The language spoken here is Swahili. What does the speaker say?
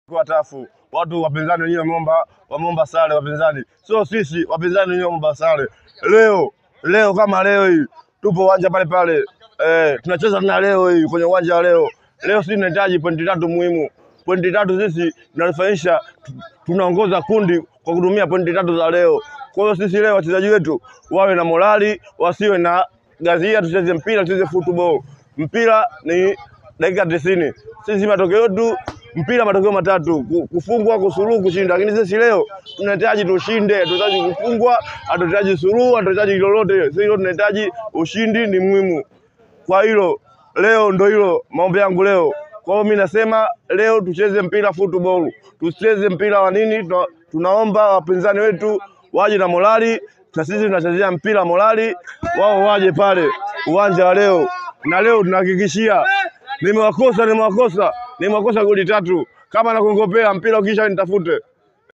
kwa tafu. Watu wapinzani wenyewe wameomba sare wapinzani. Sio sisi wapinzani wenyewe wameomba sare. Leo kama leo hii tupo uwanja pale. Tunacheza na leo hii kwenye uwanja leo. Leo sisi tunahitaji pointi 3 muhimu. Pointi 3 sisi tunalifanyisha, tunaongoza kundi kwa kutumia pointi 3 za leo. Kwa hiyo sisi leo wachezaji wetu wawe na morali, wasiwe na gazia, tucheze mpira, tucheze football. Mpira ni dakika 90. Sisi matokeo yetu mpira matokeo matatu, kufungwa, kusuluhu, kushinda. Lakini sisi leo tunahitaji tushinde, tunahitaji kufungwa, tunahitaji suluhu, tunahitaji lolote. Sisi leo tunahitaji ushindi, ni muhimu. Kwa hilo leo ndio hilo maombi yangu leo. Kwa hiyo mimi nasema leo tucheze mpira football. Tusicheze mpira wa nini? Tunaomba wapinzani wetu waje na morali, na sisi tunachezea mpira morali, wao waje pale uwanja wa leo. Na leo tunahakikishia nimewakosa goli 3. Kama nakongopea mpira ukisha nitafute.